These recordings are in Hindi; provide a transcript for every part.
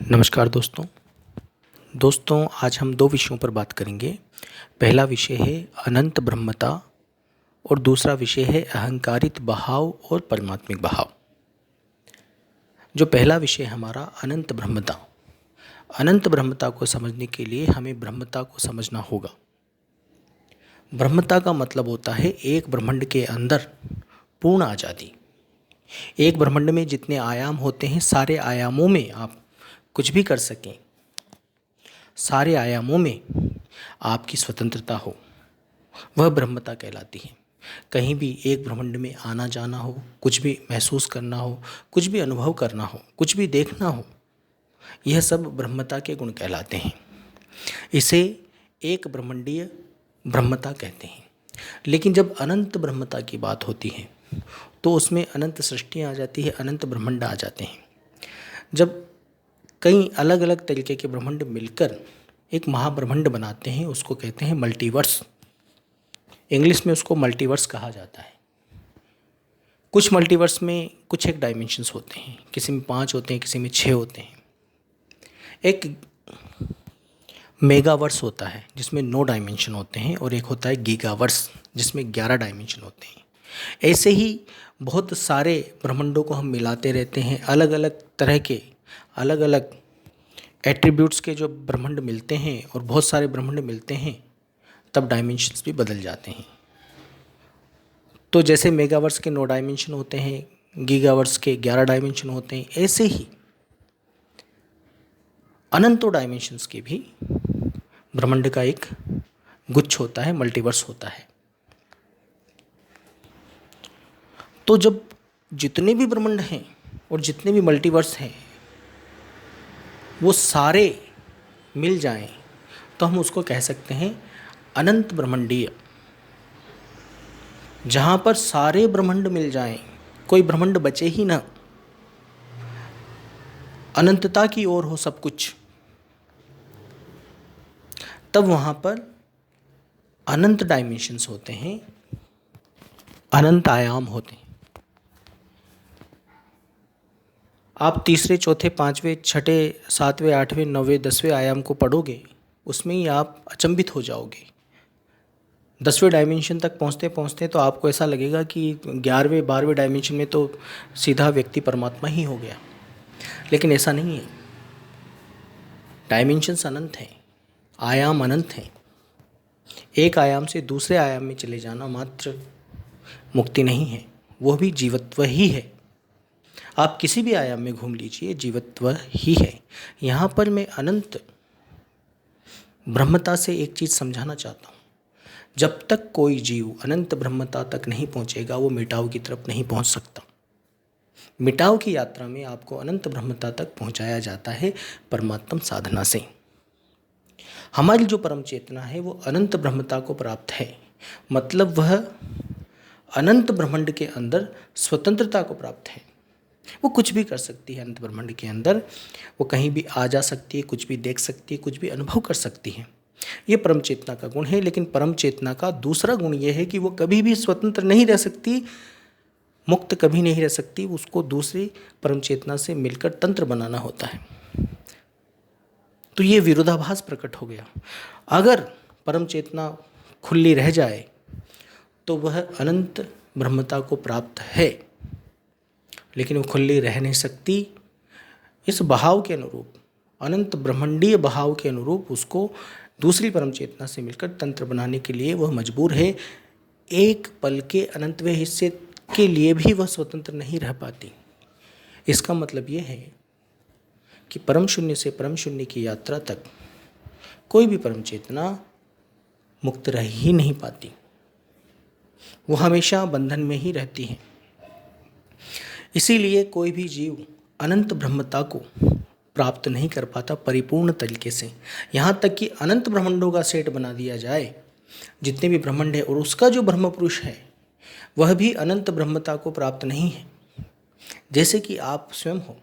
नमस्कार दोस्तों आज हम दो विषयों पर बात करेंगे। पहला विषय है अनंत ब्रह्मता और दूसरा विषय है अहंकारित बहाव और परमात्मिक बहाव। जो पहला विषय हमारा अनंत ब्रह्मता को समझने के लिए हमें ब्रह्मता को समझना होगा। ब्रह्मता का मतलब होता है एक ब्रह्मांड के अंदर पूर्ण आज़ादी। एक ब्रह्मांड में जितने आयाम होते हैं सारे आयामों में आप कुछ भी कर सकें, सारे आयामों में आपकी स्वतंत्रता हो, वह ब्रह्मता कहलाती है। कहीं भी एक ब्रह्मांड में आना जाना हो, कुछ भी महसूस करना हो, कुछ भी अनुभव करना हो, कुछ भी देखना हो, यह सब ब्रह्मता के गुण कहलाते हैं। इसे एक ब्रह्मांडीय ब्रह्मता कहते हैं। लेकिन जब अनंत ब्रह्मता की बात होती है तो उसमें अनंत सृष्टियाँ आ जाती है, अनंत ब्रह्मांड आ जाते हैं। जब कई अलग अलग तरीके के ब्रह्मांड मिलकर एक महाब्रह्मांड बनाते हैं, उसको कहते हैं मल्टीवर्स। इंग्लिश में उसको मल्टीवर्स कहा जाता है। कुछ मल्टीवर्स में कुछ एक डायमेंशंस होते हैं, किसी में 5 होते हैं, किसी में 6 होते हैं। एक मेगावर्स होता है जिसमें 9 डायमेंशन होते हैं, और एक होता है गीगावर्स जिसमें 11 डायमेंशन होते हैं। ऐसे ही बहुत सारे ब्रह्मांडों को हम मिलाते रहते हैं। अलग अलग तरह के अलग अलग एट्रीब्यूट्स के जो ब्रह्मांड मिलते हैं और बहुत सारे ब्रह्मांड मिलते हैं, तब डायमेंशंस भी बदल जाते हैं। तो जैसे मेगावर्स के 9 डायमेंशन होते हैं, गीगावर्स के 11 डायमेंशन होते हैं, ऐसे ही अनंतों डायमेंशंस के भी ब्रह्मांड का एक गुच्छ होता है, मल्टीवर्स होता है। तो जब जितने भी ब्रह्मांड हैं और जितने भी मल्टीवर्स हैं वो सारे मिल जाएं तो हम उसको कह सकते हैं अनंत ब्रह्मांडीय। जहाँ पर सारे ब्रह्मांड मिल जाएं, कोई ब्रह्मांड बचे ही ना, अनंतता की ओर हो सब कुछ, तब वहाँ पर अनंत डायमेंशंस होते हैं, अनंत आयाम होते हैं। आप तीसरे, चौथे, पाँचवें, छठे, सातवें, आठवें, नौवें, 10वें आयाम को पढ़ोगे, उसमें ही आप अचंभित हो जाओगे। 10वें डायमेंशन तक पहुँचते पहुँचते तो आपको ऐसा लगेगा कि 11वें 12वें डायमेंशन में तो सीधा व्यक्ति परमात्मा ही हो गया। लेकिन ऐसा नहीं है। डायमेंशंस अनंत हैं, आयाम अनंत हैं। एक आयाम से दूसरे आयाम में चले जाना मात्र मुक्ति नहीं है, वह भी जीवत्व ही है। आप किसी भी आयाम में घूम लीजिए, जीवत्व ही है। यहाँ पर मैं अनंत ब्रह्मता से एक चीज़ समझाना चाहता हूँ। जब तक कोई जीव अनंत ब्रह्मता तक नहीं पहुँचेगा, वो मिटाव की तरफ नहीं पहुँच सकता। मिटाव की यात्रा में आपको अनंत ब्रह्मता तक पहुँचाया जाता है परमात्म साधना से। हमारी जो परम चेतना है वो अनंत ब्रह्मता को प्राप्त है, मतलब वह अनंत ब्रह्मांड के अंदर स्वतंत्रता को प्राप्त है। वो कुछ भी कर सकती है अनंत ब्रह्मांड के अंदर, वो कहीं भी आ जा सकती है, कुछ भी देख सकती है, कुछ भी अनुभव कर सकती है। ये परम चेतना का गुण है। लेकिन परम चेतना का दूसरा गुण ये है कि वो कभी भी स्वतंत्र नहीं रह सकती, मुक्त कभी नहीं रह सकती। उसको दूसरी परम चेतना से मिलकर तंत्र बनाना होता है। तो ये विरोधाभास प्रकट हो गया। अगर परम चेतना खुली रह जाए तो वह अनंत ब्रह्मता को प्राप्त है, लेकिन वो खुली रह नहीं सकती। इस बहाव के अनुरूप, अनंत ब्रह्मांडीय बहाव के अनुरूप, उसको दूसरी परम चेतना से मिलकर तंत्र बनाने के लिए वह मजबूर है। एक पल के अनंतवें हिस्से के लिए भी वह स्वतंत्र नहीं रह पाती। इसका मतलब ये है कि परम शून्य से परम शून्य की यात्रा तक कोई भी परम चेतना मुक्त रह ही नहीं पाती, वो हमेशा बंधन में ही रहती है। इसीलिए कोई भी जीव अनंत ब्रह्मता को प्राप्त नहीं कर पाता परिपूर्ण तरीके से। यहाँ तक कि अनंत ब्रह्मांडों का सेट बना दिया जाए, जितने भी ब्रह्मांड है, और उसका जो ब्रह्म पुरुष है वह भी अनंत ब्रह्मता को प्राप्त नहीं है। जैसे कि आप स्वयं हो,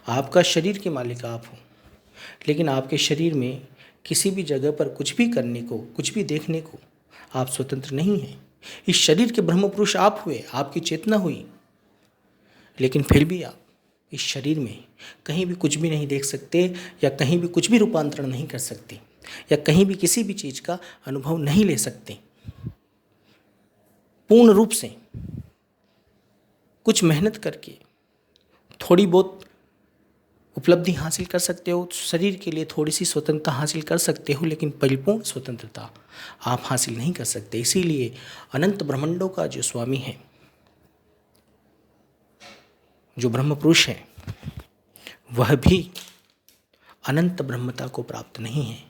आपका शरीर के मालिक आप हो, लेकिन आपके शरीर में किसी भी जगह पर कुछ भी करने को, कुछ भी देखने को आप स्वतंत्र नहीं हैं। इस शरीर के ब्रह्म पुरुष आप हुए, आपकी चेतना हुई, लेकिन फिर भी आप इस शरीर में कहीं भी कुछ भी नहीं देख सकते, या कहीं भी कुछ भी रूपांतरण नहीं कर सकते, या कहीं भी किसी भी चीज़ का अनुभव नहीं ले सकते। पूर्ण रूप से कुछ मेहनत करके थोड़ी बहुत उपलब्धि हासिल कर सकते हो, शरीर के लिए थोड़ी सी स्वतंत्रता हासिल कर सकते हो, लेकिन परिपूर्ण स्वतंत्रता आप हासिल नहीं कर सकते। इसीलिए अनंत ब्रह्मांडों का जो स्वामी है, जो ब्रह्म पुरुष है, वह भी अनंत ब्रह्मता को प्राप्त नहीं है।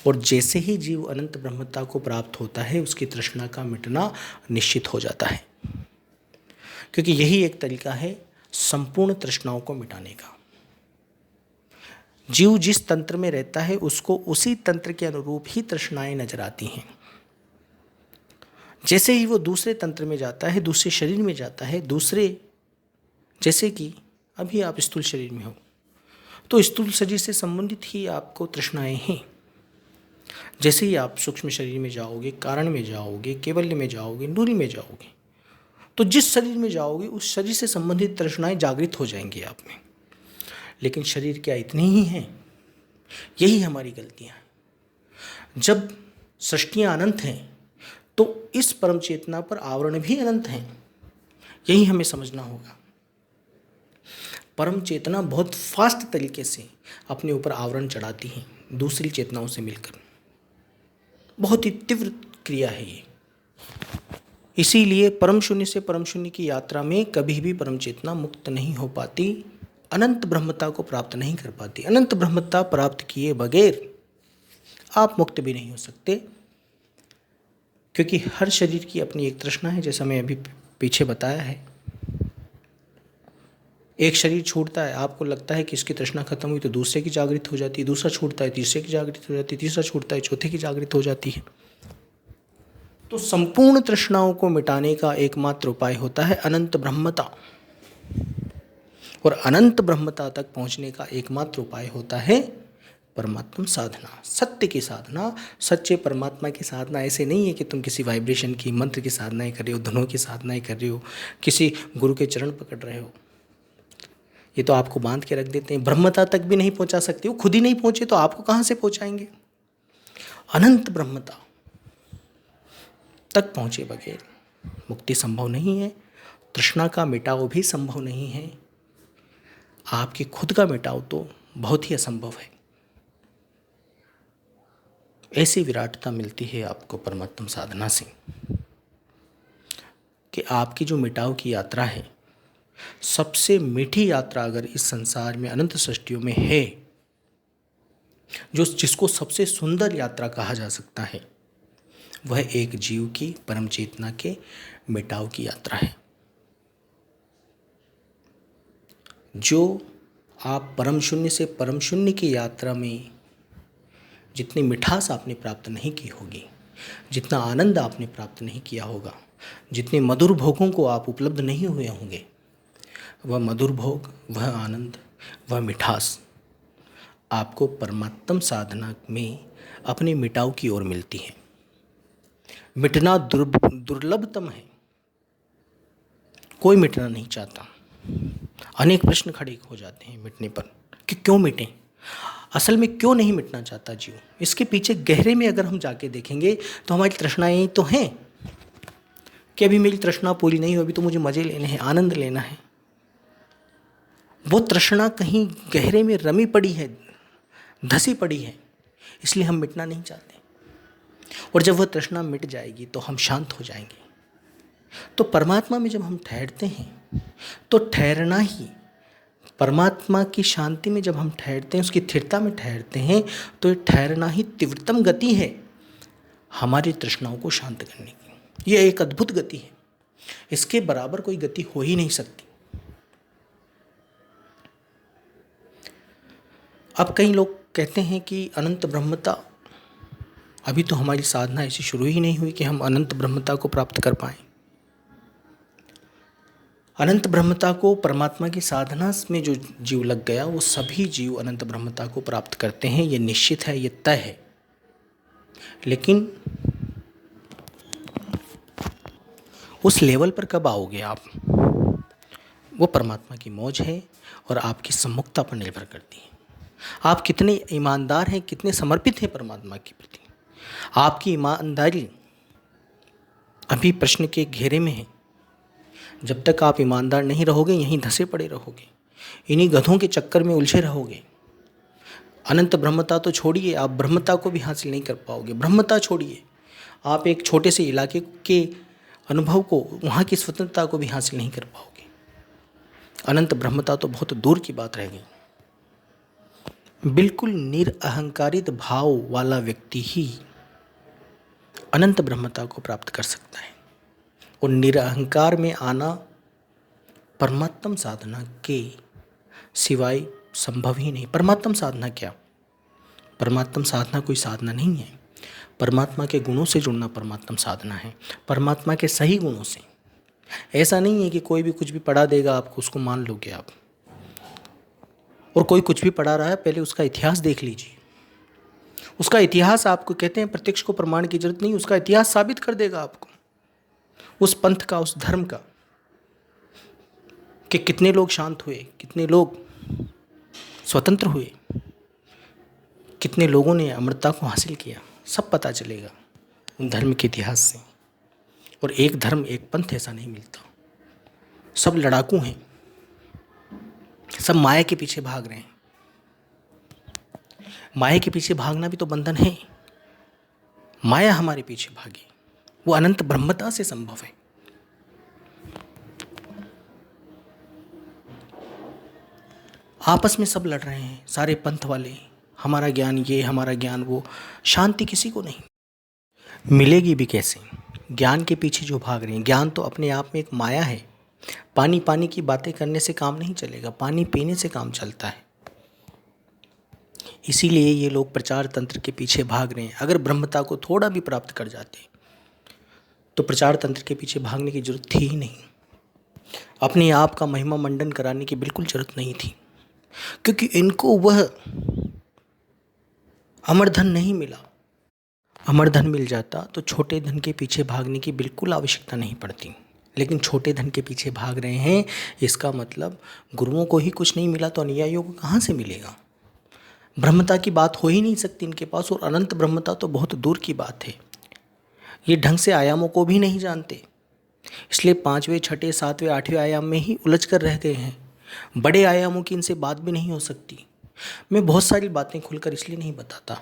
और जैसे ही जीव अनंत ब्रह्मता को प्राप्त होता है, उसकी तृष्णा का मिटना निश्चित हो जाता है, क्योंकि यही एक तरीका है संपूर्ण तृष्णाओं को मिटाने का। जीव जिस तंत्र में रहता है, उसको उसी तंत्र के अनुरूप ही तृष्णाएं नजर आती हैं। जैसे ही वो दूसरे तंत्र में जाता है, दूसरे शरीर में जाता है, जैसे कि अभी आप स्थूल शरीर में हो, तो स्थूल शरीर से संबंधित ही आपको तृष्णाएं हैं। जैसे ही आप सूक्ष्म शरीर में जाओगे, कारण में जाओगे, कैवल्य में जाओगे, नूरी में जाओगे, तो जिस शरीर में जाओगे उस शरीर से संबंधित तृष्णाएं जागृत हो जाएंगी आप में। लेकिन शरीर क्या इतने ही हैं? यही हमारी गलतियां हैं। जब सृष्टियां अनंत हैं, तो इस परम चेतना पर आवरण भी अनंत हैं। यही हमें समझना होगा। परम चेतना बहुत फास्ट तरीके से अपने ऊपर आवरण चढ़ाती है दूसरी चेतनाओं से मिलकर। बहुत ही तीव्र क्रिया है ये। इसीलिए परम शून्य से परम शून्य की यात्रा में कभी भी परम चेतना मुक्त नहीं हो पाती, अनंत ब्रह्मता को प्राप्त नहीं कर पाती। अनंत ब्रह्मता प्राप्त किए बगैर आप मुक्त भी नहीं हो सकते, क्योंकि हर शरीर की अपनी एक तृष्णा है, जैसा मैं अभी पीछे बताया है। एक शरीर छूटता है, आपको लगता है कि इसकी तृष्णा खत्म हुई, तो दूसरे की जागृत हो जाती है, दूसरा छूटता है, तीसरे की जागृत हो जाती है, तीसरा छूटता है, चौथे की जागृत हो जाती है। तो संपूर्ण तृष्णाओं को मिटाने का एकमात्र उपाय होता है अनंत ब्रह्मता, और अनंत ब्रह्मता तक पहुंचने का एकमात्र उपाय होता है परमात्म साधना, सत्य की साधना, सच्चे परमात्मा की साधना। ऐसे नहीं है कि तुम किसी वाइब्रेशन की, मंत्र की साधनाएं कर रहे हो, धुनों की साधनाएं कर रहे हो, किसी गुरु के चरण पकड़ रहे हो। ये तो आपको बांध के रख देते हैं, ब्रह्मता तक भी नहीं पहुंचा सकते। वो खुद ही नहीं पहुंचे तो आपको कहाँ से पहुंचाएंगे? अनंत ब्रह्मता तक पहुंचे बगैर मुक्ति संभव नहीं है, तृष्णा का मिटाव भी संभव नहीं है, आपके खुद का मिटाव तो बहुत ही असंभव है। ऐसी विराटता मिलती है आपको परमात्म साधना से कि आपकी जो मिटाव की यात्रा है, सबसे मीठी यात्रा अगर इस संसार में अनंत सृष्टियों में है, जिसको सबसे सुंदर यात्रा कहा जा सकता है, वह एक जीव की परम चेतना के मिटाव की यात्रा है। जो आप परम शून्य से परम शून्य की यात्रा में जितनी मिठास आपने प्राप्त नहीं की होगी, जितना आनंद आपने प्राप्त नहीं किया होगा, जितने मधुर भोगों को आप उपलब्ध नहीं हुए होंगे, वह मधुर भोग, वह आनंद, वह मिठास आपको परमात्म साधना में अपने मिटाव की ओर मिलती है। मिटना दुर्लभतम है, कोई मिटना नहीं चाहता। अनेक प्रश्न खड़े हो जाते हैं मिटने पर कि क्यों मिटें। असल में क्यों नहीं मिटना चाहता जीव? इसके पीछे गहरे में अगर हम जाके देखेंगे तो हमारी तृष्णाएं तो हैं कि अभी मेरी तृष्णा पूरी नहीं हुई, अभी तो मुझे मज़े लेने हैं, आनंद लेना है। वो तृष्णा कहीं गहरे में रमी पड़ी है, धसी पड़ी है, इसलिए हम मिटना नहीं चाहते। और जब वह तृष्णा मिट जाएगी तो हम शांत हो जाएंगे। तो परमात्मा में जब हम ठहरते हैं तो ठहरना ही, परमात्मा की शांति में जब हम ठहरते हैं, उसकी स्थिरता में ठहरते हैं, तो ये ठहरना ही तीव्रतम गति है हमारी तृष्णाओं को शांत करने की। यह एक अद्भुत गति है, इसके बराबर कोई गति हो ही नहीं सकती। अब कई लोग कहते हैं कि अनंत ब्रह्मता, अभी तो हमारी साधना ऐसी शुरू ही नहीं हुई कि हम अनंत ब्रह्मता को प्राप्त कर पाएं। अनंत ब्रह्मता को परमात्मा की साधना में जो जीव लग गया, वो सभी जीव अनंत ब्रह्मता को प्राप्त करते हैं, ये निश्चित है, ये तय है। लेकिन उस लेवल पर कब आओगे आप? वो परमात्मा की मौज है और आपकी सम्मुखता पर निर्भर करती है। आप कितने ईमानदार हैं, कितने समर्पित हैं परमात्मा के प्रति। आपकी ईमानदारी अभी प्रश्न के घेरे में है। जब तक आप ईमानदार नहीं रहोगे, यहीं धंसे पड़े रहोगे, इन्हीं गधों के चक्कर में उलझे रहोगे। अनंत ब्रह्मता तो छोड़िए, आप ब्रह्मता को भी हासिल नहीं कर पाओगे। ब्रह्मता छोड़िए, आप एक छोटे से इलाके के अनुभव को, वहाँ की स्वतंत्रता को भी हासिल नहीं कर पाओगे। अनंत ब्रह्मता तो बहुत दूर की बात रह गई। बिल्कुल निरअहंकारित भाव वाला व्यक्ति ही अनंत ब्रह्मता को प्राप्त कर सकता है। और निरअहंकार में आना परमात्म साधना के सिवाय संभव ही नहीं। परमात्म साधना क्या? परमात्म साधना कोई साधना नहीं है। परमात्मा के गुणों से जुड़ना परमात्म साधना है, परमात्मा के सही गुणों से। ऐसा नहीं है कि कोई भी कुछ भी पढ़ा देगा आपको, उसको मान लोगे आप। और कोई कुछ भी पढ़ा रहा है, पहले उसका इतिहास देख लीजिए। उसका इतिहास, आपको कहते हैं प्रत्यक्ष को प्रमाण की जरूरत नहीं, उसका इतिहास साबित कर देगा आपको, उस पंथ का, उस धर्म का, कि कितने लोग शांत हुए, कितने लोग स्वतंत्र हुए, कितने लोगों ने अमरता को हासिल किया। सब पता चलेगा उन धर्म के इतिहास से। और एक धर्म, एक पंथ ऐसा नहीं मिलता। सब लड़ाकू हैं, सब माया के पीछे भाग रहे हैं। माया के पीछे भागना भी तो बंधन है। माया हमारे पीछे भागे, वो अनंत ब्रह्मता से संभव है। आपस में सब लड़ रहे हैं, सारे पंथ वाले, हमारा ज्ञान ये, हमारा ज्ञान वो। शांति किसी को नहीं मिलेगी भी कैसे? ज्ञान के पीछे जो भाग रहे हैं, ज्ञान तो अपने आप में एक माया है। पानी पानी की बातें करने से काम नहीं चलेगा, पानी पीने से काम चलता है। इसीलिए ये लोग प्रचार तंत्र के पीछे भाग रहे हैं। अगर ब्रह्मता को थोड़ा भी प्राप्त कर जाते तो प्रचार तंत्र के पीछे भागने की जरूरत थी ही नहीं। अपने आप का महिमा मंडन कराने की बिल्कुल जरूरत नहीं थी, क्योंकि इनको वह अमरधन नहीं मिला। अमरधन मिल जाता तो छोटे धन के पीछे भागने की बिल्कुल आवश्यकता नहीं पड़ती। लेकिन छोटे धन के पीछे भाग रहे हैं, इसका मतलब गुरुओं को ही कुछ नहीं मिला तो अनुयायियों को कहाँ से मिलेगा? ब्रह्मता की बात हो ही नहीं सकती इनके पास। और अनंत ब्रह्मता तो बहुत दूर की बात है। ये ढंग से आयामों को भी नहीं जानते, इसलिए 5वें, 6ठे, 7वें, 8वें आयाम में ही उलझ कर रह गए हैं। बड़े आयामों की इनसे बात भी नहीं हो सकती। मैं बहुत सारी बातें खुलकर इसलिए नहीं बताता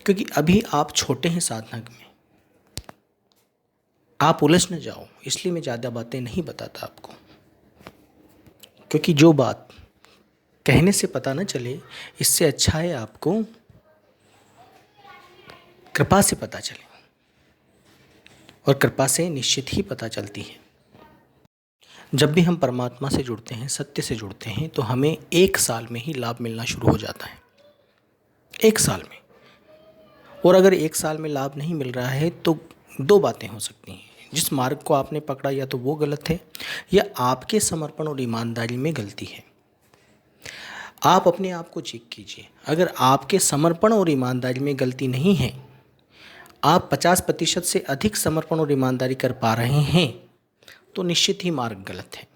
क्योंकि अभी आप छोटे हैं साधना में, आप उलझ न जाओ, इसलिए मैं ज़्यादा बातें नहीं बताता आपको। क्योंकि जो बात कहने से पता न चले, इससे अच्छा है आपको कृपा से पता चले। और कृपा से निश्चित ही पता चलती है। जब भी हम परमात्मा से जुड़ते हैं, सत्य से जुड़ते हैं, तो हमें 1 साल में ही लाभ मिलना शुरू हो जाता है। 1 साल में। और अगर 1 साल में लाभ नहीं मिल रहा है तो 2 बातें हो सकती हैं। जिस मार्ग को आपने पकड़ा या तो वो गलत है, या आपके समर्पण और ईमानदारी में गलती है। आप अपने आप को चेक कीजिए। अगर आपके समर्पण और ईमानदारी में गलती नहीं है, आप 50% से अधिक समर्पण और ईमानदारी कर पा रहे हैं, तो निश्चित ही मार्ग गलत है।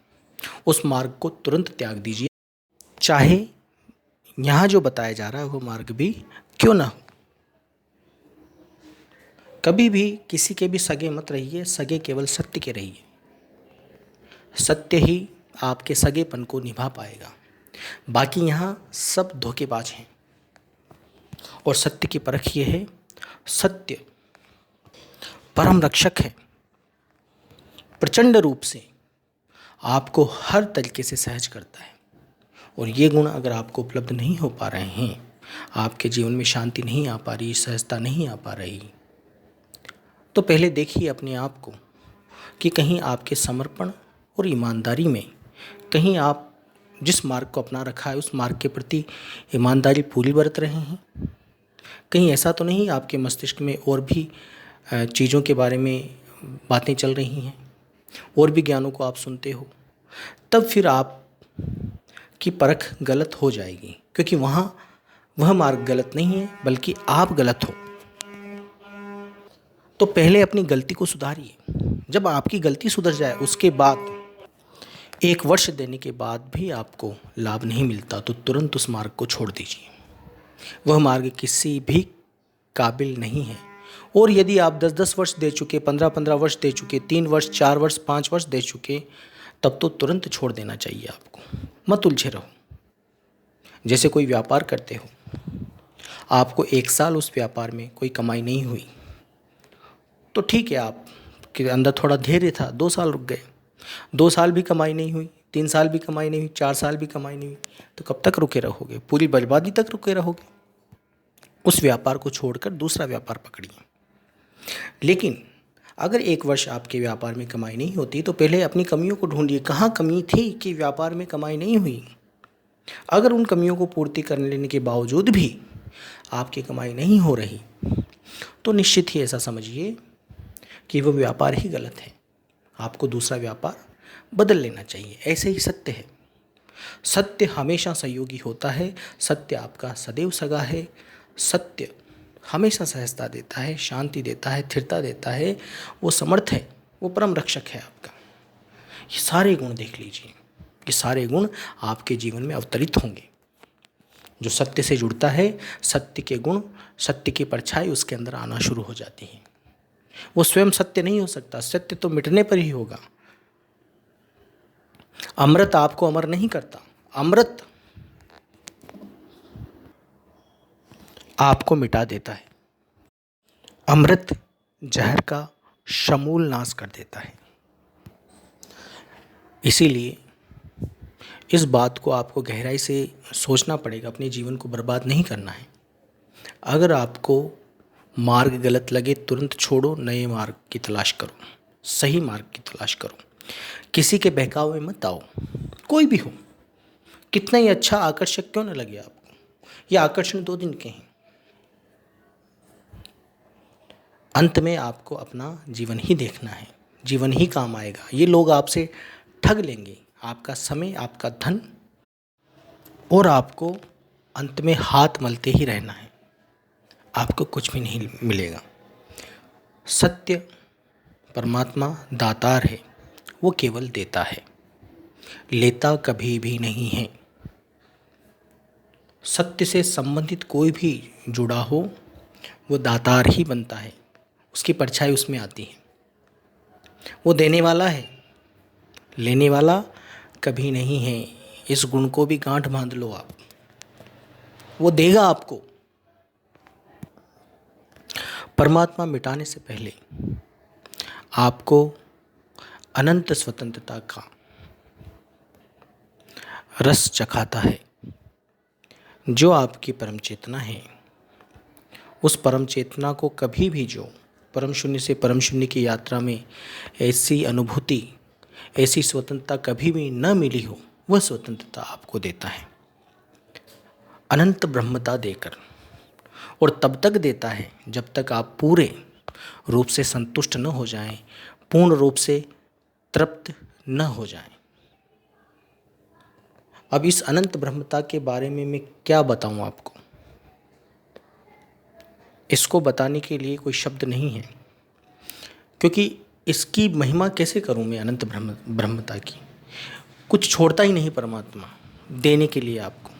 उस मार्ग को तुरंत त्याग दीजिए, चाहे यहाँ जो बताया जा रहा है वो मार्ग भी क्यों ना हो। कभी भी किसी के भी सगे मत रहिए, सगे केवल सत्य के रहिए। सत्य ही आपके सगेपन को निभा पाएगा। बाकी यहाँ सब धोखेबाज हैं। और सत्य की परख ये है, सत्य परम रक्षक है। प्रचंड रूप से आपको हर तरीके से सहज करता है। और ये गुण अगर आपको उपलब्ध नहीं हो पा रहे हैं, आपके जीवन में शांति नहीं आ पा रही, सहजता नहीं आ पा रही, तो पहले देखिए अपने आप को कि कहीं आपके समर्पण और ईमानदारी में, कहीं आप जिस मार्ग को अपना रखा है उस मार्ग के प्रति ईमानदारी पूरी बरत रहे हैं। कहीं ऐसा तो नहीं आपके मस्तिष्क में और भी चीज़ों के बारे में बातें चल रही हैं, और भी ज्ञानों को आप सुनते हो, तब फिर आप की परख गलत हो जाएगी। क्योंकि वहाँ वह मार्ग गलत नहीं है, बल्कि आप गलत हो। तो पहले अपनी गलती को सुधारिए। जब आपकी गलती सुधर जाए, उसके बाद 1 वर्ष देने के बाद भी आपको लाभ नहीं मिलता तो तुरंत उस मार्ग को छोड़ दीजिए। वह मार्ग किसी भी काबिल नहीं है। और यदि आप 10-10 वर्ष दे चुके, 15-15 वर्ष दे चुके, 3 वर्ष, 4 वर्ष, 5 वर्ष दे चुके, तब तो तुरंत छोड़ देना चाहिए आपको। मत उलझे रहो। जैसे कोई व्यापार करते हो, आपको 1 साल उस व्यापार में कोई कमाई नहीं हुई तो ठीक है, आपके अंदर थोड़ा धैर्य था, 2 साल रुक गए। 2 साल भी कमाई नहीं हुई, 3 साल भी कमाई नहीं हुई, 4 साल भी कमाई नहीं हुई, तो कब तक रुके रहोगे? पूरी बर्बादी तक रुके रहोगे। उस व्यापार को छोड़कर दूसरा व्यापार पकड़िए। लेकिन अगर 1 वर्ष आपके व्यापार में कमाई नहीं होती तो पहले अपनी कमियों को ढूंढिए। कहाँ कमी थी कि व्यापार में कमाई नहीं हुई? अगर उन कमियों को पूर्ति करने लेने के बावजूद भी आपकी कमाई नहीं हो रही तो निश्चित ही ऐसा समझिए कि वह व्यापार ही गलत है। आपको दूसरा व्यापार बदल लेना चाहिए। ऐसे ही सत्य है। सत्य हमेशा सहयोगी होता है। सत्य आपका सदैव सगा है। सत्य हमेशा सहजता देता है, शांति देता है, स्थिरता देता है। वो समर्थ है, वो परम रक्षक है आपका। ये सारे गुण देख लीजिए, ये सारे गुण आपके जीवन में अवतरित होंगे। जो सत्य से जुड़ता है, सत्य के गुण, सत्य की परछाई उसके अंदर आना शुरू हो जाती है। वो स्वयं सत्य नहीं हो सकता, सत्य तो मिटने पर ही होगा। अमृत आपको अमर नहीं करता, अमृत आपको मिटा देता है। अमृत जहर का समूल नाश कर देता है। इसीलिए इस बात को आपको गहराई से सोचना पड़ेगा। अपने जीवन को बर्बाद नहीं करना है। अगर आपको मार्ग गलत लगे तुरंत छोड़ो, नए मार्ग की तलाश करो, सही मार्ग की तलाश करो। किसी के बहकावे में मत आओ, कोई भी हो, कितना ही अच्छा आकर्षक क्यों न लगे आपको। ये आकर्षण 2 दिन के हैं। अंत में आपको अपना जीवन ही देखना है, जीवन ही काम आएगा। ये लोग आपसे ठग लेंगे आपका समय, आपका धन, और आपको अंत में हाथ मलते ही रहना है। आपको कुछ भी नहीं मिलेगा। सत्य परमात्मा दातार है, वो केवल देता है, लेता कभी भी नहीं है। सत्य से संबंधित कोई भी जुड़ा हो वो दातार ही बनता है, उसकी परछाई उसमें आती है। वो देने वाला है, लेने वाला कभी नहीं है। इस गुण को भी गांठ बांध लो आप। वो देगा आपको। परमात्मा मिटाने से पहले आपको अनंत स्वतंत्रता का रस चखाता है। जो आपकी परम चेतना है, उस परम चेतना को कभी भी, जो परम शून्य से परम शून्य की यात्रा में ऐसी अनुभूति, ऐसी स्वतंत्रता कभी भी न मिली हो, वह स्वतंत्रता आपको देता है अनंत ब्रह्मता देकर। और तब तक देता है जब तक आप पूरे रूप से संतुष्ट न हो जाएं, पूर्ण रूप से तृप्त न हो जाएं। अब इस अनंत ब्रह्मता के बारे में मैं क्या बताऊं आपको? इसको बताने के लिए कोई शब्द नहीं है, क्योंकि इसकी महिमा कैसे करूं मैं अनंत ब्रह्मता की। कुछ छोड़ता ही नहीं परमात्मा देने के लिए आपको।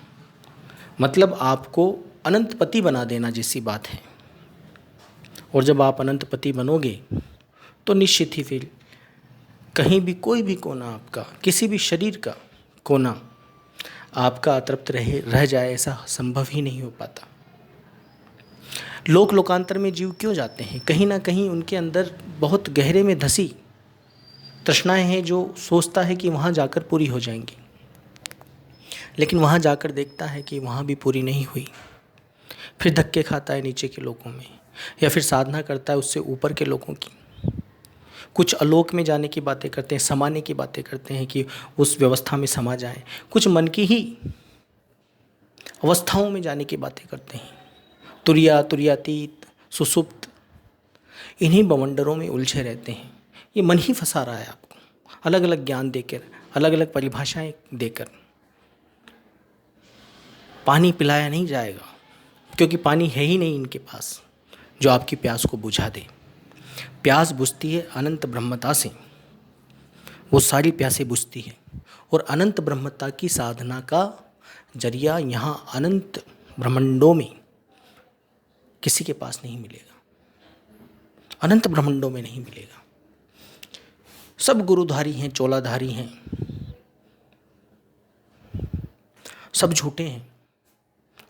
मतलब आपको अनंत पति बना देना जैसी बात है। और जब आप अनंत पति बनोगे तो निश्चित ही फिर कहीं भी कोई भी कोना आपका, किसी भी शरीर का कोना आपका अतृप्त रह जाए, ऐसा संभव ही नहीं हो पाता। लोकांतर में जीव क्यों जाते हैं? कहीं ना कहीं उनके अंदर बहुत गहरे में धसी तृष्णाएं हैं जो सोचता है कि वहाँ जाकर पूरी हो जाएंगी, लेकिन वहाँ जाकर देखता है कि वहाँ भी पूरी नहीं हुई। फिर धक्के खाता है नीचे के लोगों में, या फिर साधना करता है उससे ऊपर के लोगों की। कुछ आलोक में जाने की बातें करते हैं, समाने की बातें करते हैं कि उस व्यवस्था में समा जाए। कुछ मन की ही अवस्थाओं में जाने की बातें करते हैं, तुरिया, तुरियातीत, सुसुप्त, इन्हीं बवंडरों में उलझे रहते हैं। ये मन ही फंसा रहा है आपको, अलग अलग ज्ञान देकर, अलग अलग परिभाषाएं देकर। पानी पिलाया नहीं जाएगा, क्योंकि पानी है ही नहीं इनके पास जो आपकी प्यास को बुझा दे। प्यास बुझती है अनंत ब्रह्मता से। वो सारी प्यासें बुझती हैं। और अनंत ब्रह्मता की साधना का जरिया यहाँ अनंत ब्रह्मांडों में किसी के पास नहीं मिलेगा, अनंत ब्रह्मांडों में नहीं मिलेगा। सब गुरुधारी हैं, चोलाधारी हैं, सब झूठे हैं,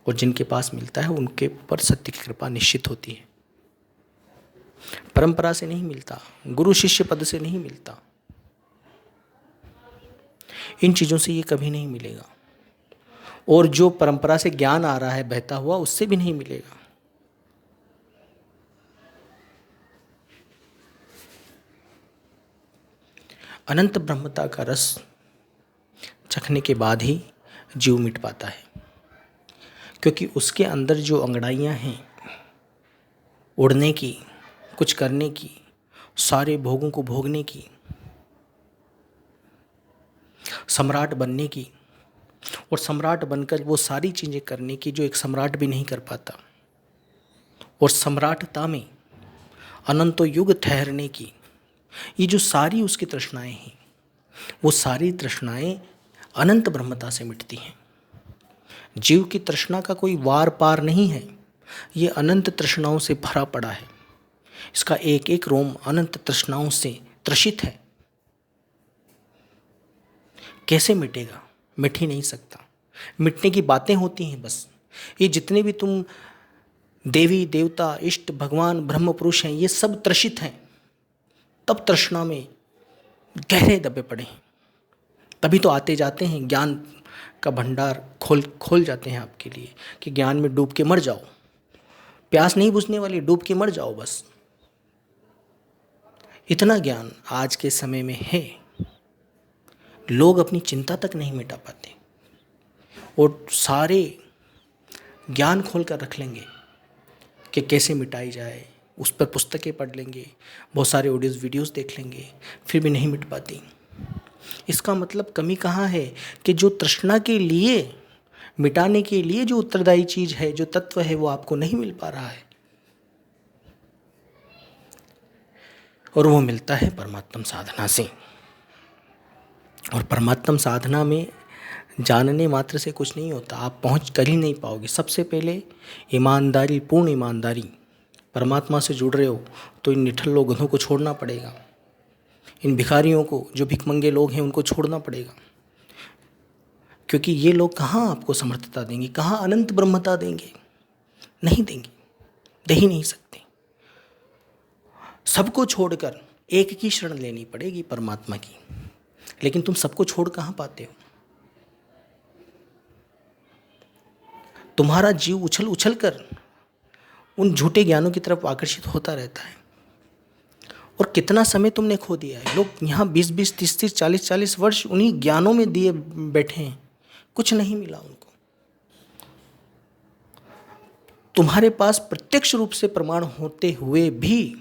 और जिनके पास मिलता है उनके ऊपर सत्य की कृपा निश्चित होती है। परंपरा से नहीं मिलता, गुरु शिष्य पद से नहीं मिलता, इन चीज़ों से ये कभी नहीं मिलेगा। और जो परंपरा से ज्ञान आ रहा है बहता हुआ, उससे भी नहीं मिलेगा। अनंत ब्रह्मता का रस चखने के बाद ही जीव मिट पाता है, क्योंकि उसके अंदर जो अंगड़ाइयाँ हैं उड़ने की, कुछ करने की, सारे भोगों को भोगने की, सम्राट बनने की, और सम्राट बनकर वो सारी चीज़ें करने की जो एक सम्राट भी नहीं कर पाता, और सम्राटता में अनंतों युग ठहरने की, ये जो सारी उसकी तृष्णाएं हैं, वो सारी तृष्णाएं अनंत ब्रह्मता से मिटती हैं। जीव की तृष्णा का कोई वार पार नहीं है, ये अनंत तृष्णाओं से भरा पड़ा है। इसका एक एक रोम अनंत तृष्णाओं से त्रसित है। कैसे मिटेगा? मिट ही नहीं सकता। मिटने की बातें होती हैं बस। ये जितने भी तुम देवी देवता इष्ट भगवान ब्रह्म पुरुष हैं, ये सब त्रसित हैं, तब तृष्णा में गहरे दबे पड़े हैं। तभी तो आते जाते हैं, ज्ञान का भंडार खोल जाते हैं आपके लिए कि ज्ञान में डूब के मर जाओ। प्यास नहीं बुझने वाली, डूब के मर जाओ बस। इतना ज्ञान आज के समय में है, लोग अपनी चिंता तक नहीं मिटा पाते, और सारे ज्ञान खोल कर रख लेंगे कि कैसे मिटाई जाए। उस पर पुस्तकें पढ़ लेंगे, बहुत सारे ऑडियोज वीडियोस देख लेंगे, फिर भी नहीं मिट पाती। इसका मतलब कमी कहाँ है कि जो तृष्णा के लिए, मिटाने के लिए जो उत्तरदायी चीज़ है, जो तत्व है, वो आपको नहीं मिल पा रहा है। और वो मिलता है परमात्म साधना से। और परमात्म साधना में जानने मात्र से कुछ नहीं होता, आप पहुंच कर ही नहीं पाओगे। सबसे पहले ईमानदारी, पूर्ण ईमानदारी। परमात्मा से जुड़ रहे हो तो इन निठल्लों गधों को छोड़ना पड़ेगा, इन भिखारियों को, जो भिखमंगे लोग हैं, उनको छोड़ना पड़ेगा। क्योंकि ये लोग कहाँ आपको समर्थता देंगे, कहाँ अनंत ब्रह्मता देंगे? नहीं देंगे, दे ही नहीं सकते। सबको छोड़कर एक की शरण लेनी पड़ेगी, परमात्मा की। लेकिन तुम सबको छोड़ कहाँ पाते हो? तुम्हारा जीव उछल उछल कर उन झूठे ज्ञानों की तरफ आकर्षित होता रहता है। और कितना समय तुमने खो दिया है। लोग यहाँ 20-20, 30-30, 40-40 वर्ष उन्हीं ज्ञानों में दिए बैठे हैं, कुछ नहीं मिला उनको। तुम्हारे पास प्रत्यक्ष रूप से प्रमाण होते हुए भी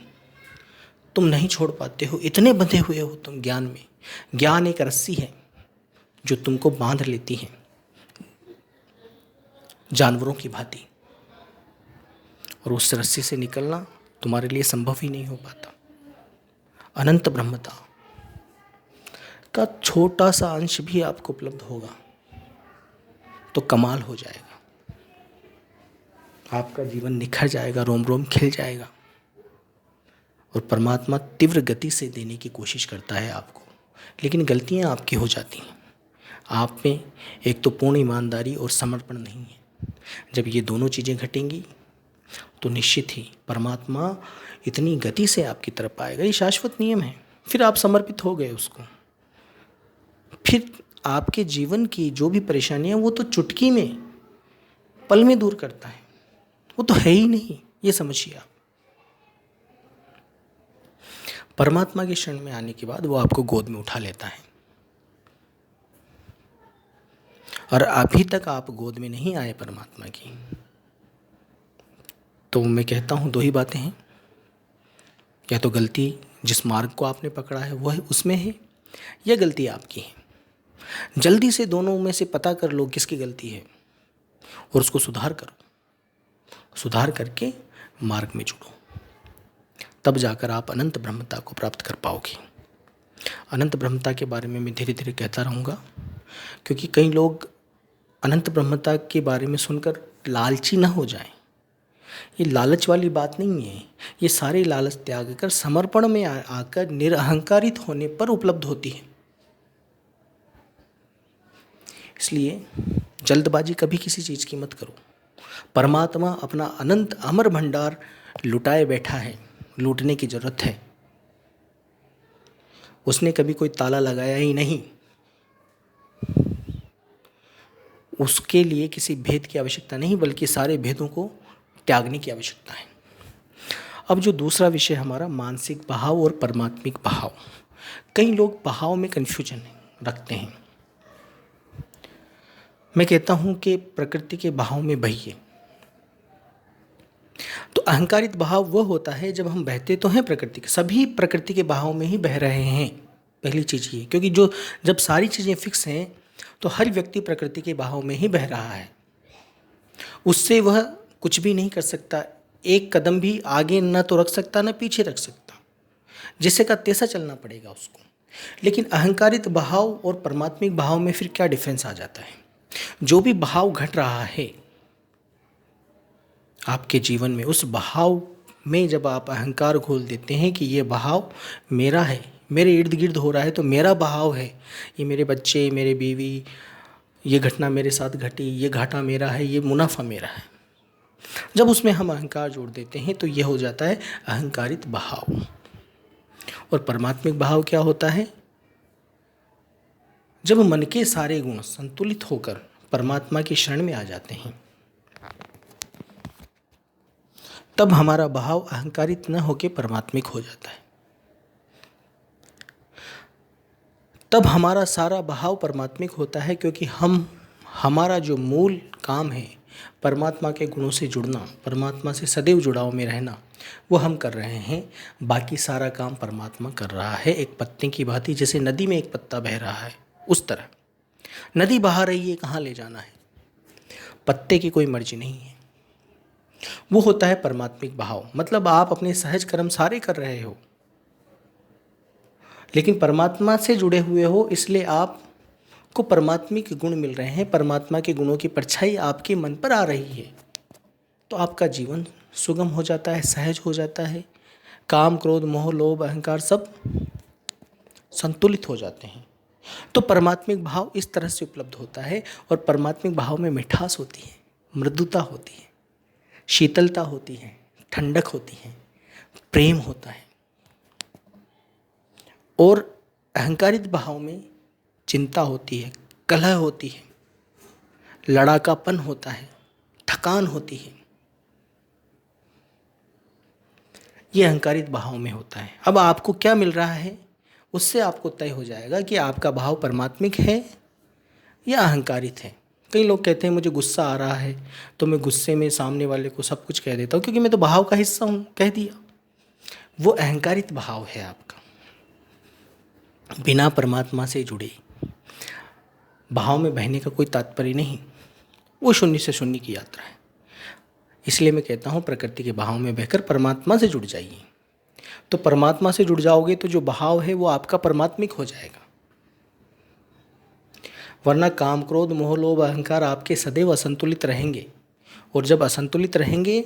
तुम नहीं छोड़ पाते हो, इतने बंधे हुए हो तुम ज्ञान में। ज्ञान एक रस्सी है जो तुमको बांध लेती है जानवरों की भांति, और उस रस्सी से निकलना तुम्हारे लिए संभव ही नहीं हो पाता। अनंत ब्रह्मता का छोटा सा अंश भी आपको उपलब्ध होगा तो कमाल हो जाएगा, आपका जीवन निखर जाएगा, रोम रोम खिल जाएगा। और परमात्मा तीव्र गति से देने की कोशिश करता है आपको, लेकिन गलतियां आपकी हो जाती हैं। आप में एक तो पूर्ण ईमानदारी और समर्पण नहीं है। जब ये दोनों चीज़ें घटेंगी तो निश्चित ही परमात्मा इतनी गति से आपकी तरफ आएगा। ये शाश्वत नियम है। फिर आप समर्पित हो गए उसको, फिर आपके जीवन की जो भी परेशानियां, वो तो चुटकी में, पल में दूर करता है। वो तो है ही नहीं, ये समझिए आप। परमात्मा के शरण में आने के बाद वो आपको गोद में उठा लेता है। और अभी तक आप गोद में नहीं आए परमात्मा की, तो मैं कहता हूँ दो ही बातें हैं। या तो गलती जिस मार्ग को आपने पकड़ा है वह उसमें है, या गलती आपकी है। जल्दी से दोनों में से पता कर लो किसकी गलती है और उसको सुधार करो। सुधार करके मार्ग में जुड़ो, तब जाकर आप अनंत ब्रह्मता को प्राप्त कर पाओगे। अनंत ब्रह्मता के बारे में मैं धीरे धीरे कहता रहूँगा, क्योंकि कई लोग अनंत ब्रह्मता के बारे में सुनकर लालची ना हो जाएं। ये लालच वाली बात नहीं है, ये सारे लालच त्याग कर समर्पण में आकर निरअहंकारित होने पर उपलब्ध होती है। इसलिए जल्दबाजी कभी किसी चीज़ की मत करो। परमात्मा अपना अनंत अमर भंडार लुटाए बैठा है, लूटने की जरूरत है। उसने कभी कोई ताला लगाया ही नहीं, उसके लिए किसी भेद की आवश्यकता नहीं, बल्कि सारे भेदों को त्यागने की आवश्यकता है। अब जो दूसरा विषय हमारा मानसिक भाव और परमात्मिक भाव, कई लोग भाव में कन्फ्यूजन रखते हैं। मैं कहता हूं कि प्रकृति के भाव में बहिए। तो अहंकारित भाव वह होता है जब हम बहते तो हैं प्रकृति के, सभी प्रकृति के भाव में ही बह रहे हैं। पहली चीज़ ये, क्योंकि जब सारी चीज़ें फिक्स हैं तो हर व्यक्ति प्रकृति के भाव में ही बह रहा है, उससे वह कुछ भी नहीं कर सकता। एक कदम भी आगे न तो रख सकता न पीछे रख सकता, जिससे का तैसा चलना पड़ेगा उसको। लेकिन अहंकारित भाव और परमात्मिक भाव में फिर क्या डिफरेंस आ जाता है? जो भी भाव घट रहा है आपके जीवन में, उस भाव में जब आप अहंकार घोल देते हैं कि ये भाव मेरा है, मेरे इर्द गिर्द हो रहा है तो मेरा भाव है, ये मेरे बच्चे, मेरे बीवी, ये घटना मेरे साथ घटी, ये घाटा मेरा है, ये मुनाफा मेरा है, जब उसमें हम अहंकार जोड़ देते हैं तो यह हो जाता है अहंकारित भाव। और परमात्मिक भाव क्या होता है? जब मन के सारे गुण संतुलित होकर परमात्मा की शरण में आ जाते हैं, तब हमारा भाव अहंकारित न होकर परमात्मिक हो जाता है। तब हमारा सारा भाव परमात्मिक होता है, क्योंकि हमारा जो मूल काम है परमात्मा के गुणों से जुड़ना, परमात्मा से सदैव जुड़ाव में रहना, वो हम कर रहे हैं। बाकी सारा काम परमात्मा कर रहा है। एक पत्ते की भांति, जैसे नदी में एक पत्ता बह रहा है, उस तरह नदी बहा रही है, कहाँ ले जाना है, पत्ते की कोई मर्जी नहीं है। वो होता है परमात्मिक भाव। मतलब आप अपने सहज कर्म सारे कर रहे हो, लेकिन परमात्मा से जुड़े हुए हो, इसलिए आपको परमात्मिक गुण मिल रहे हैं, परमात्मा के गुणों की परछाई आपके मन पर आ रही है, तो आपका जीवन सुगम हो जाता है, सहज हो जाता है। काम, क्रोध, मोह, लोभ, अहंकार सब संतुलित हो जाते हैं। तो परमात्मिक भाव इस तरह से उपलब्ध होता है। और परमात्मिक भाव में मिठास होती है, मृदुता होती है, शीतलता होती है, ठंडक होती है, प्रेम होता है। और अहंकारित भाव में चिंता होती है, कलह होती है, लड़ाकापन होता है, थकान होती है। ये अहंकारित भाव में होता है। अब आपको क्या मिल रहा है, उससे आपको तय हो जाएगा कि आपका भाव परमात्मिक है या अहंकारित है। कई लोग कहते हैं मुझे गुस्सा आ रहा है तो मैं गुस्से में सामने वाले को सब कुछ कह देता हूँ, क्योंकि मैं तो भाव का हिस्सा हूँ, कह दिया। वो अहंकारित भाव है आपका। बिना परमात्मा से जुड़े भाव में बहने का कोई तात्पर्य नहीं, वो शून्य से शून्य की यात्रा है। इसलिए मैं कहता हूँ प्रकृति के भाव में बहकर परमात्मा से जुड़ जाइए। तो परमात्मा से जुड़ जाओगे तो जो भाव है वो आपका परमात्मिक हो जाएगा। वरना काम, क्रोध, मोह, लोभ, अहंकार आपके सदैव असंतुलित रहेंगे, और जब असंतुलित रहेंगे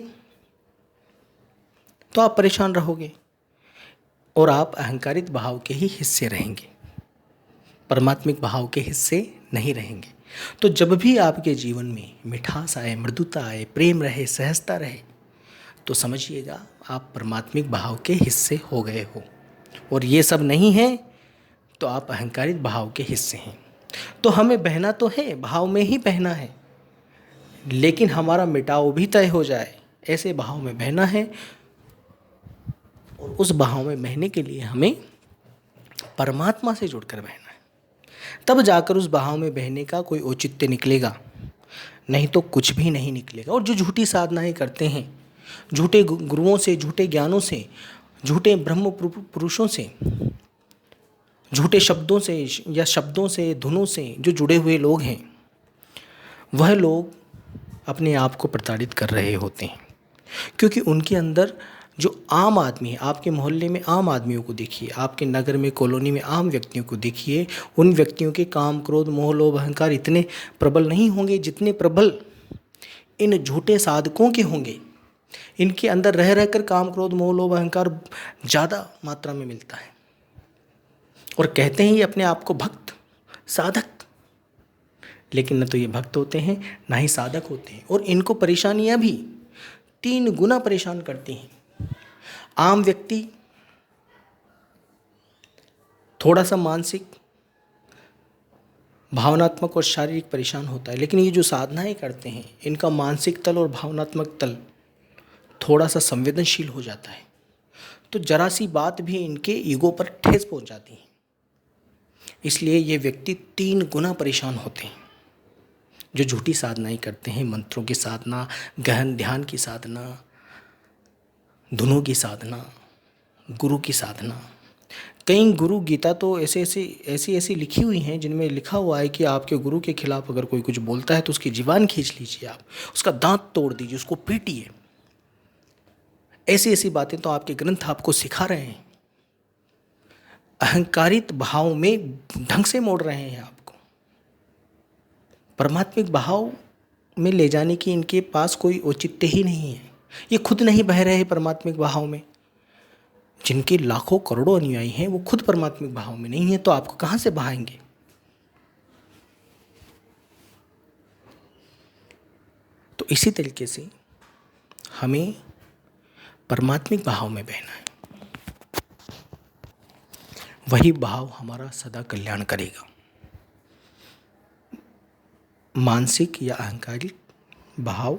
तो आप परेशान रहोगे और आप अहंकारित भाव के ही हिस्से रहेंगे, परमात्मिक भाव के हिस्से नहीं रहेंगे। तो जब भी आपके जीवन में मिठास आए, मृदुता आए, प्रेम रहे, सहजता रहे, तो समझिएगा आप परमात्मिक भाव के हिस्से हो गए हो। और ये सब नहीं है तो आप अहंकारित भाव के हिस्से हैं। तो हमें बहना तो है, भाव में ही बहना है, लेकिन हमारा मिटाव भी तय हो जाए, ऐसे भाव में बहना है। और उस भाव में बहने के लिए हमें परमात्मा से जुड़कर बहना है, तब जाकर उस भाव में बहने का कोई औचित्य निकलेगा, नहीं तो कुछ भी नहीं निकलेगा। और जो झूठी साधनाएं करते हैं, झूठे गुरुओं से, झूठे ज्ञानों से, झूठे ब्रह्म पुरुषों से, झूठे शब्दों से या शब्दों से, धुनों से जो जुड़े हुए लोग हैं, वह लोग अपने आप को प्रताड़ित कर रहे होते हैं, क्योंकि उनके अंदर जो आम आदमी है, आपके मोहल्ले में आम आदमियों को देखिए, आपके नगर में, कॉलोनी में आम व्यक्तियों को देखिए, उन व्यक्तियों के काम, क्रोध, मोह, लोभ, अहंकार इतने प्रबल नहीं होंगे जितने प्रबल इन झूठे साधकों के होंगे। इनके अंदर रह रहकर काम, क्रोध, मोह, लोभ, अहंकार ज़्यादा मात्रा में मिलता है और कहते हैं ये अपने आप को भक्त, साधक, लेकिन न तो ये भक्त होते हैं ना ही साधक होते हैं। और इनको परेशानियां भी 3 गुना परेशान करती हैं। आम व्यक्ति थोड़ा सा मानसिक, भावनात्मक और शारीरिक परेशान होता है, लेकिन ये जो साधनाएं करते हैं इनका मानसिक तल और भावनात्मक तल थोड़ा सा संवेदनशील हो जाता है, तो जरा सी बात भी इनके ईगो पर ठेस पहुंच जाती है। इसलिए ये व्यक्ति 3 गुना परेशान होते हैं जो झूठी साधनाएं करते हैं। मंत्रों की साधना, गहन ध्यान की साधना, धुनों की साधना, गुरु की साधना। कई गुरु गीता तो ऐसी लिखी हुई हैं जिनमें लिखा हुआ है कि आपके गुरु के खिलाफ अगर कोई कुछ बोलता है तो उसकी जीवान खींच लीजिए, आप उसका दांत तोड़ दीजिए, उसको पीटिए। ऐसी बातें तो आपके ग्रंथ आपको सिखा रहे हैं। अहंकारित भाव में ढंग से मोड़ रहे हैं आपको। परमात्मिक भाव में ले जाने की इनके पास कोई औचित्य ही नहीं है। ये खुद नहीं बह रहे हैं परमात्मिक भाव में। जिनके लाखों करोड़ों अनुयायी हैं वो खुद परमात्मिक भाव में नहीं है, तो आपको कहाँ से बहाएंगे। तो इसी तरीके से हमें परमात्मिक भाव में बहना है। वही भाव हमारा सदा कल्याण करेगा। मानसिक या अहंकारिक भाव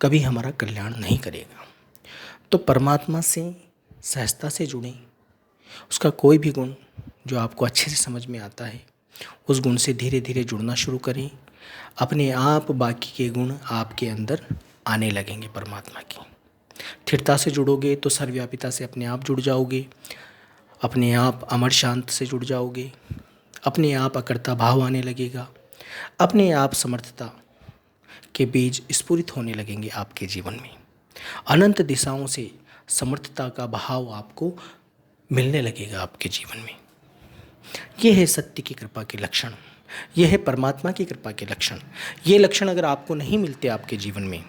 कभी हमारा कल्याण नहीं करेगा। तो परमात्मा से सहजता से जुड़ें। उसका कोई भी गुण जो आपको अच्छे से समझ में आता है उस गुण से धीरे धीरे जुड़ना शुरू करें। अपने आप बाकी के गुण आपके अंदर आने लगेंगे। परमात्मा की स्थिरता से जुड़ोगे तो सर्वव्यापिता से अपने आप जुड़ जाओगे। अपने आप अमर शांत से जुड़ जाओगे। अपने आप अकर्ता भाव आने लगेगा। अपने आप समर्थता के बीज स्फुरित होने लगेंगे आपके जीवन में। अनंत दिशाओं से समर्थता का भाव आपको मिलने लगेगा आपके जीवन में। यह है सत्य की कृपा के लक्षण, यह है परमात्मा की कृपा के लक्षण। ये लक्षण अगर आपको नहीं मिलते आपके जीवन में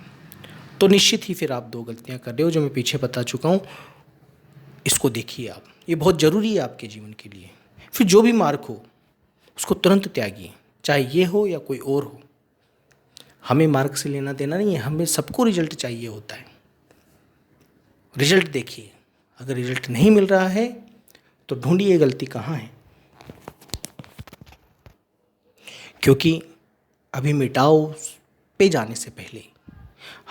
तो निश्चित ही फिर आप 2 गलतियां कर रहे हो जो मैं पीछे बता चुका हूँ। इसको देखिए आप, ये बहुत ज़रूरी है आपके जीवन के लिए। फिर जो भी मार्ग हो उसको तुरंत त्यागिए, चाहे ये हो या कोई और हो। हमें मार्ग से लेना देना नहीं है, हमें सबको रिजल्ट चाहिए होता है। रिजल्ट देखिए, अगर रिजल्ट नहीं मिल रहा है तो ढूंढिए गलती कहाँ है। क्योंकि अभी मिटाव पे जाने से पहले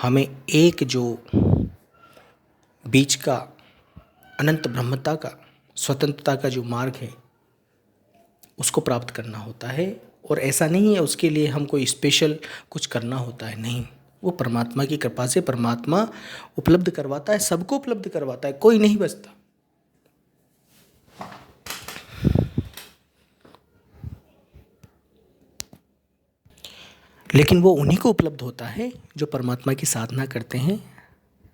हमें एक जो बीच का अनंत ब्रह्मता का, स्वतंत्रता का जो मार्ग है उसको प्राप्त करना होता है। और ऐसा नहीं है उसके लिए हम कोई स्पेशल कुछ करना होता है, नहीं। वो परमात्मा की कृपा से परमात्मा उपलब्ध करवाता है, सबको उपलब्ध करवाता है, कोई नहीं बचता। लेकिन वो उन्हीं को उपलब्ध होता है जो परमात्मा की साधना करते हैं।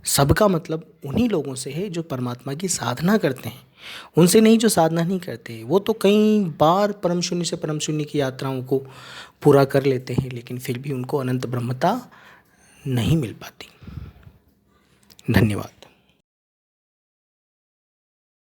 सबका मतलब उन्हीं लोगों से है जो परमात्मा की साधना करते हैं, उनसे नहीं जो साधना नहीं करते। वो तो कई बार परम शून्य से परम शून्य की यात्राओं को पूरा कर लेते हैं, लेकिन फिर भी उनको अनंत ब्रह्मता नहीं मिल पाती। धन्यवाद।